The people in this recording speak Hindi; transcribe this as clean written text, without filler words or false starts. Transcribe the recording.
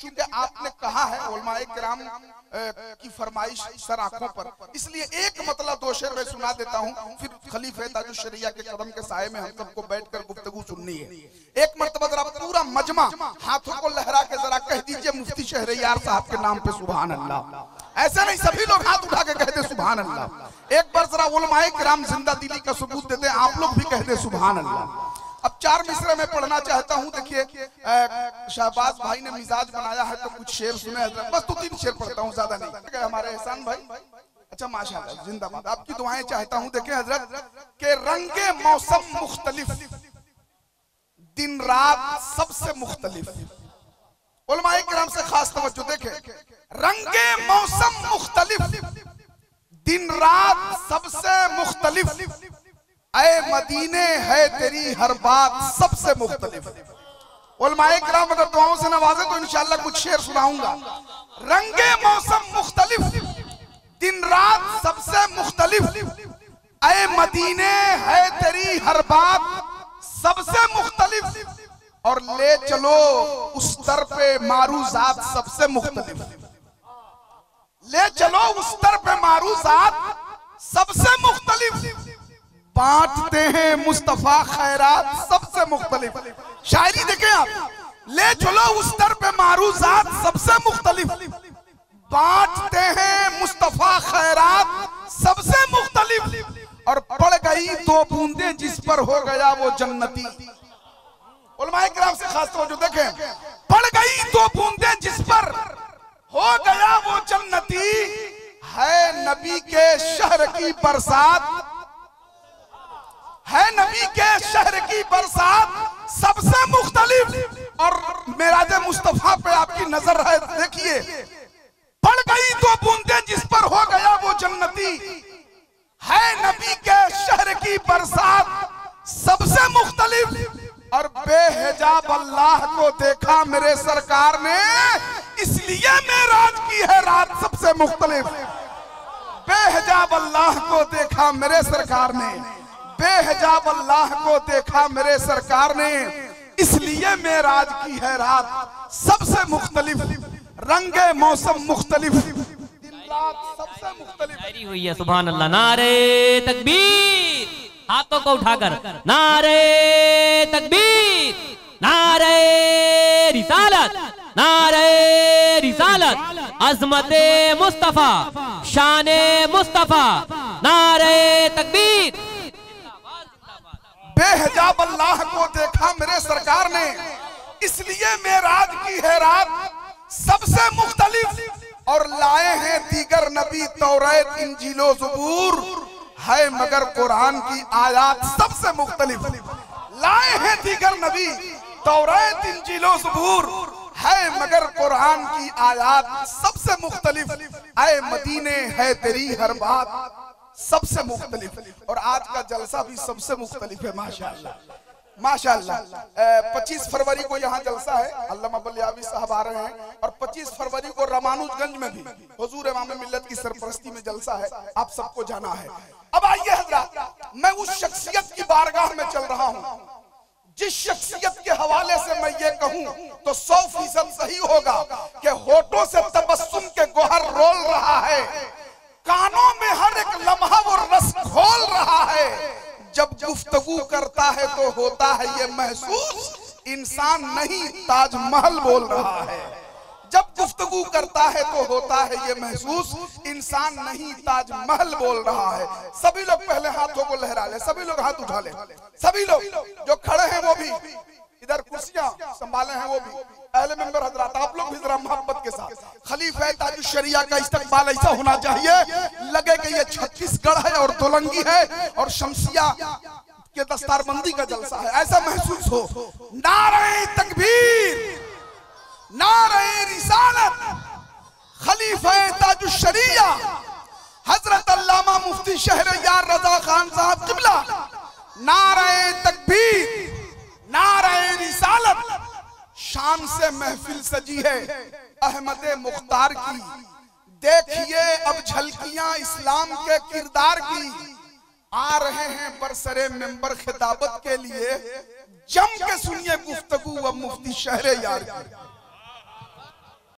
चूंकि आपने कहा है उलमाए किराम की फरमाइश सर आंखों पर, इसलिए एक मतलब दो शेर में सुना देता हूँ, फिर खलीफे ताजुश शरिया के कदम के साए में हम सबको बैठकर गुफ्तगू सुननी है। एक मर्तबा जरा पूरा मजमा हाथों को लहरा के जरा कह दीजिए मुफ्ती शहरयार साहब के नाम पे सुभान अल्लाह। ऐसा नहीं सभी लोग हाथ उठा के कहते सुभान अल्लाह। एक बार जरा उलमाए किराम जिंदा दिली का सबूत देते, आप लोग भी कहते सुभान अल्लाह। अब 4 मिसरे में पढ़ना चाहता हूँ। देखिए शहबाज भाई ने मिजाज बनाया है तो कुछ शेर सुने हजरत, बस 2-3 शेर पढ़ता हूँ, ज्यादा नहीं। हमारे एहसान भाई, अच्छा माशाल्लाह जिंदाबाद, आपकी दुआएं चाहता हूँ। देखिए हजरत के रंगे मौसम मुख्तलिफ, दिन रात सबसे मुख्तलिफ। उलमाए किराम से खास तवज्जो देखें, रंगे मौसम मुख्तलिफ, दिन रात सबसे मुख्तलिफ, ऐ मदीने है तेरी हर बात सबसे मुख्तलिफ। उलमाए किराम अगर दुआओं से नवाजे तो इंशाअल्लाह कुछ शेर सुनाऊंगा। रंगे मौसम मुख्तलिफ, दिन रात सबसे मुख्तलिफ, ऐ मदीने है तेरी हर बात सबसे मुख्तलिफ, और ले चलो उस दर पे मारूजात सबसे मुख्तलिफ। ले चलो उस दर पे मारूजात सबसे मुख्तलिफ, बांटते हैं मुस्तफा खैरात सबसे मुख्तलिफ। शायरी देखें आप, ले चलो उस दर पे मारूजात सबसे मुख्तलिफ, बांटते हैं मुस्तफा खैरात सबसे मुख्तलिफ, और पड़ गई 2 बूंदे जिस पर हो गया वो जन्नती। उलमाए किराम से खास तवज्जो देखें, पड़ गई 2 बूंदे जिस पर हो गया वो जन्नती, है नबी के शहर की बरसात, है नबी के शहर की बरसात सबसे मुख्तलिफ। और मेराज मुस्तफा पे आपकी नजर है, देखिए, पड़ गई 2 बूंदे जिस पर हो गया वो जन्नती, है नबी के शहर की बरसात सबसे मुख्तलिफ, और बेहिजाब अल्लाह को देखा मेरे सरकार ने, इसलिए मेराज की है रात सबसे मुख्तलिफ। बेहिजाब अल्लाह को देखा मेरे सरकार ने, बेहिजाब अल्लाह को देखा मेरे सरकार ने, इसलिए मेराज की है रात सबसे मुख्तलिफ। रंगे मौसम मुख्तलिफ, दिन रात सबसे मुख्तलिफ हुई है। सुभान अल्लाह। नारे तकबीर, हाथों को उठाकर नारे तकबीर, नारे रिसालत, नारे रिसालत, अज़मते मुस्तफा, शाने मुस्तफा, नारे तकबीर। बेहिजाब अल्लाह को देखा मेरे सरकार ने, इसलिए मेराज की है रात सबसे मुख्तलिफ, और लाए हैं दीगर नबी तौरात इंजीलो ज़बूर, है मगर कुरान की आयात सबसे मुख्तलिफ। लाए हैं दीगर नबी तौरात इंजीलो ज़बूर, है मगर कुरान की आयात सबसे मुख्तलिफ, ऐ मदीने है तेरी हर बात सबसे मुख्तलिफ। और आज का जलसा भी सबसे मुख्तलिफ है माशाअल्लाह माशाअल्लाह। 25 फरवरी को यहाँ जलसा है, अल्लामा बलियावी साहब आ रहे हैं, और 25 फरवरी को रामानुजगंज में भी हुजूर इमाम मिल्लत की सरपरस्ती में जलसा है, आप सबको जाना है। अब आइए हज़रात, मैं उस शख्सियत की बारगाह में चल रहा हूँ जिस शख्सियत के हवाले से मैं ये कहूँ तो 100% सही होगा कि होठों से तबस्सुम के गोहर रोल रहा है, कानों में हर एक लम्हा वो रस घोल रहा है, जब गुफ्तगू करता है तो होता है ये महसूस इंसान नहीं ताजमहल बोल रहा है। जब गुफ्तगू करता है तो होता है ये महसूस इंसान नहीं ताजमहल बोल रहा है। सभी लोग पहले हाथों को लहरा ले, सभी लोग हाथ उठा ले, सभी लोग जो खड़े हैं वो भी, इधर कुर्सियां संभाले हैं वो भी, अहले मेंबर हजरात आप लोग भी जरा मोहब्बत के साथ। खलीफा ताजुश शरिया का इस्तकबाल ऐसा होना चाहिए लगे कि ये छत्तीसगढ़ है और दोलंगी है और शमसिया के दस्तारबंदी का जलसा है, ऐसा महसूस हो। नारे तकबीर, नारे रिसालत, खलीफा ताजुश शरिया हजरत अल्लामा मुफ्ती शहरयार रजा खान साहब किबला, नारे तकबीर, नारे रिसालत। शान से महफिल सजी है अहमद मुख्तार की, देखिए अब झलकियां इस्लाम के किरदार की, आ रहे हैं बरसरे मेंबर खिताबत के लिए, जम के सुनिए गुफ्तगू अब मुफ्ती शहरयार की।